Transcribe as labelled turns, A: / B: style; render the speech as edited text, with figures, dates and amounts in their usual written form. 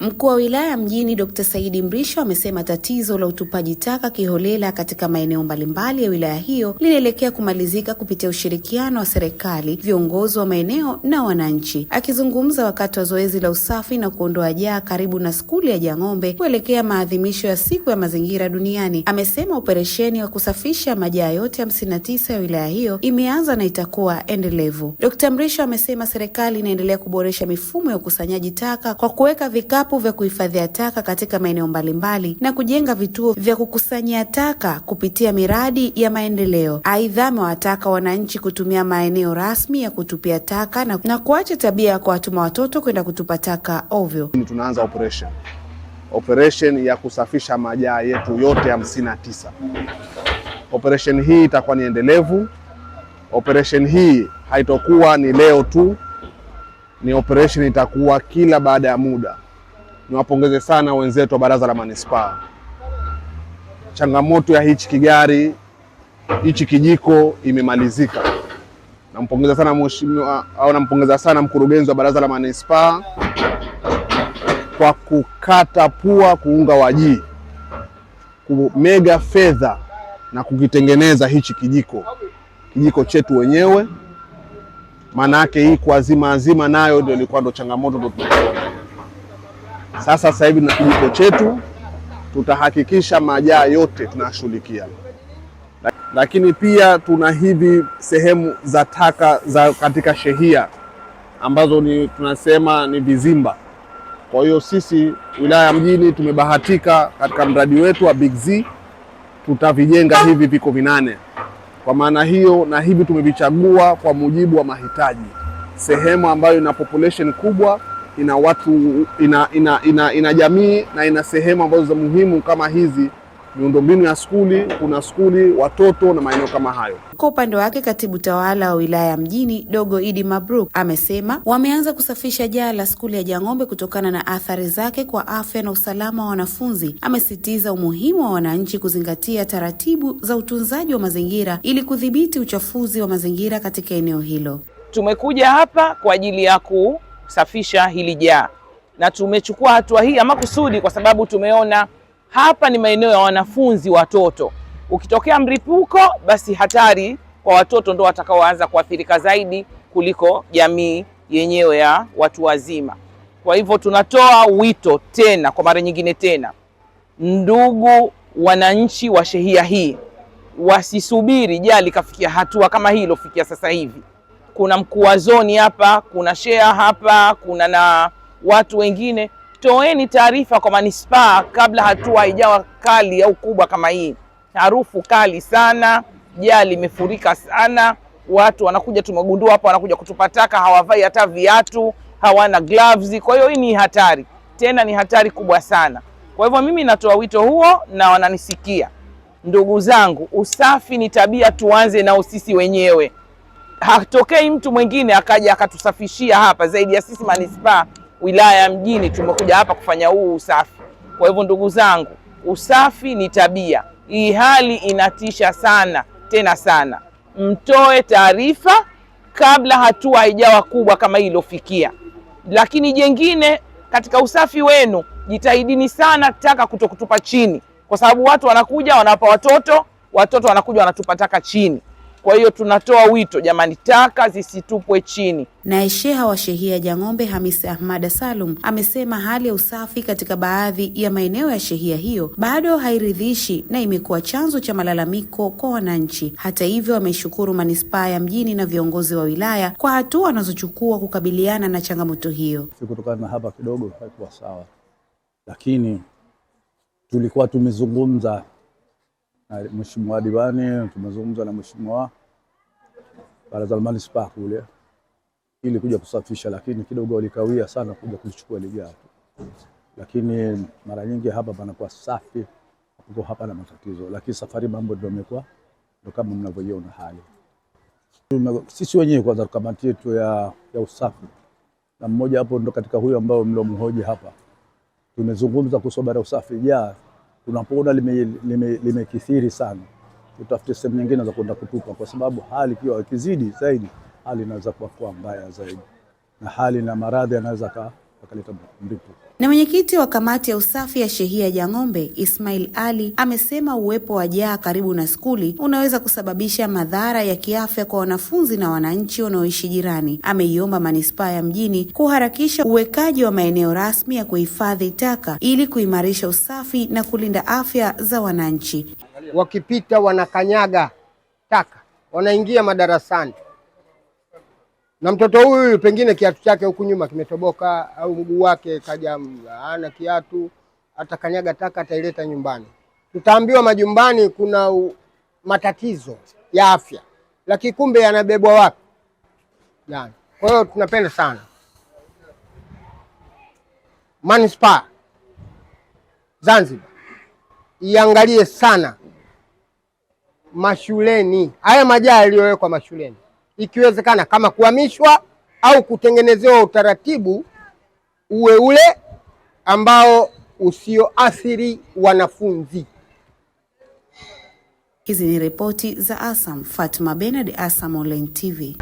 A: Mkuu wa wilaya mjini Dr. Saidi Mrisho amesema tatizo la utupaji taka kiholela katika maeneo mbalimbali ya wilaya hiyo linaelekea kumalizika kupitia ushirikiano wa serikali, viongozi wa maeneo na wananchi. Akizungumza wakati wa zoezi la usafi na kuondoa jaa karibu na skuli ya Jang'ombe kuelekea maadhimisho ya siku ya mazingira duniani, amesema operesheni ya kusafisha majaa yote 59 ya wilaya hiyo imeanza na itakuwa endelevu. Dr. Mrisho amesema serikali inaendelea kuboresha mifumo ya ukusanyaji taka kwa kuweka vikapu vya kuhifadhia taka katika maeneo mbalimbali na kujenga vituo vya kukusanyia taka kupitia miradi ya maendeleo. Aidha, amewataka wananchi kutumia maeneo rasmi ya kutupia taka na kuacha tabia ya kuwatuma watoto kwenda kutupa taka ovyo.
B: Tunaanza operation ya kusafisha majaa yetu yote 59. Operation hii itakuwa ni endelevu. Operation hii haitokuwa ni leo tu, ni operation itakuwa kila baada ya muda. Niwapongeze sana wenzetu wa Baraza la Manispaa. Changamoto ya hichi kigari, hichi kijiko imemalizika. Nampongeza sana mheshimiwa au nampongeza sana mkurugenzi wa Baraza la Manispaa kwa kukata pua kuunga wajii, kumega fedha na kukitengeneza hichi kijiko chetu wenyewe. Maana yake hii kwa azima nayo ndio ilikuwa ndo changamoto ndo tunaona. Sasa hivi na kijiko chetu tutahakikisha majaa yote tunashughulikia. Lakini pia tuna hivi sehemu za taka za katika shehia ambazo tunasema ni vizimba. Kwa hiyo sisi wilaya mjini tumebahatika katika mradi wetu wa Big Z tutavijenga hivi viko 8. Kwa maana hiyo, na hivi tumevichagua kwa mujibu wa mahitaji. Sehemu ambayo ina population kubwa, ina watu, ina jamii na ina sehemu ambazo za muhimu kama hizi, miundombinu ya skuli, kuna skuli, watoto na maeneo kama hayo.
A: Kwa upande wake, katibu tawala wa wilaya mjini Dogo Idi Mabruk amesema wameanza kusafisha jaa la skuli ya Jang'ombe kutokana na athari zake kwa afya na usalama wa wanafunzi. Amesisitiza umuhimu wa wananchi kuzingatia taratibu za utunzaji wa mazingira ili kudhibiti uchafuzi wa mazingira katika eneo hilo.
C: Tumekuja hapa kwa ajili ya kusafisha hili jaa na tumechukua hatua hii ama kusudi kwa sababu tumeona hapa ni maeneo ya wanafunzi, watoto. Ukitokea mlipuko, basi hatari kwa watoto ndio watakaoanza kuathirika zaidi kuliko jamii yenyewe ya watu wazima. Kwa hivyo tunatoa wito tena kwa mara nyingine tena, ndugu wananchi wa shehia hii wasisubiri jaa likafikia hatua kama hii ilofikia sasa hivi. Kuna mkuu wa zoni hapa, kuna shea hapa, kuna na watu wengine. Toeni taarifa kwa manispaa kabla hatua haijawa kali au kubwa kama hii. Harufu kali sana, jaa limefurika sana, watu wanakuja, tumegundua hapa wanakuja kutupa taka, hawavai hata viatu, hawana gloves. Kwa hiyo hii ni hatari, tena ni hatari kubwa sana. Kwa hivyo mimi natoa wito huo na wananisikia. Ndugu zangu, usafi ni tabia, tuanze nao sisi wenyewe. Hatokei mtu mwingine akaja akatusafishia hapa zaidi ya sisi manispaa. Wilaya mjini tumekuja hapa kufanya huu usafi. Kwa hivyo ndugu zangu, usafi ni tabia. Hii hali inatisha sana, tena sana. Mtoe taarifa kabla hatua haijawa kubwa kama hii ilofikia. Lakini jengine, katika usafi wenu jitahidini sana taka kutokutupa chini, kwa sababu watu wanakuja wanawapa watoto wanakuja wanatupa taka chini. Kwa hiyo tunatoa wito, jamani, taka zisitupwe chini.
A: Naye sheha wa shehia Jang'ombe Hamisi Ahmad Salum amesema hali ya usafi katika baadhi ya maeneo ya shehia hiyo bado hairidhishi na imekuwa chanzo cha malalamiko kwa wananchi. Hata hivyo, ameshukuru manispaa ya mjini na viongozi wa wilaya kwa hatua wanazochukua kukabiliana na changamoto hiyo.
D: Kutokana na hapa kidogo haikuwa sawa, lakini tulikuwa tumezungumza na mheshimiwa diwani, tumezungumza na mheshimiwa Baraza la Manispaa kule ili kuja kusafisha, lakini kidogo walikawia sana kuja kuchukua ile jaa. Lakini mara nyingi hapa panakuwa safi, hapo hapa na matatizo, lakini safari mambo ndio yamekuwa ndio kama mnavyoiona hali. Sisi wenyewe kwanza kamati yetu ya usafi, na mmoja hapo ndo katika huyo ambao mlomhoji hapa, tumezungumza kuhusu bara usafi jaa. Tunapoona limekithiri sana, tutafute sehemu nyingine za kwenda kutupa, kwa sababu hali ikizidi zaidi hali inaweza kuwa mbaya zaidi, na hali na maradhi yanaweza akaleta mlipuko.
A: Na mwenyekiti wa kamati ya usafi ya shehia Jang'ombe, Ismail Ali, amesema uwepo wa jaa karibu na skuli unaweza kusababisha madhara ya kiafya kwa wanafunzi na wananchi wanaoishi jirani. Ameiomba manispaa ya Mjini kuharakisha uwekaji wa maeneo rasmi ya kuhifadhi taka ili kuimarisha usafi na kulinda afya za wananchi.
E: Wakipita wanakanyaga taka, wanaingia madarasani. Na mtoto huyu pengine kiatu chake huku nyuma kimetoboka au mguu wake kaja hana kiatu, atakanyaga taka ataileta nyumbani. Tutaambiwa majumbani kuna matatizo ya afya, lakini kumbe yanabebwa wapi? Yani, kwa hiyo tunapenda sana Manispaa Zanzibar iangalie sana mashuleni, haya majaa yaliyowekwa mashuleni, ikiwezekana kama kuhamishwa au kutengenezewa utaratibu uwe ule ambao usioathiri wanafunzi.
A: Hizi ni ripoti za ASAM. Fatma Benard, ASAM Online TV.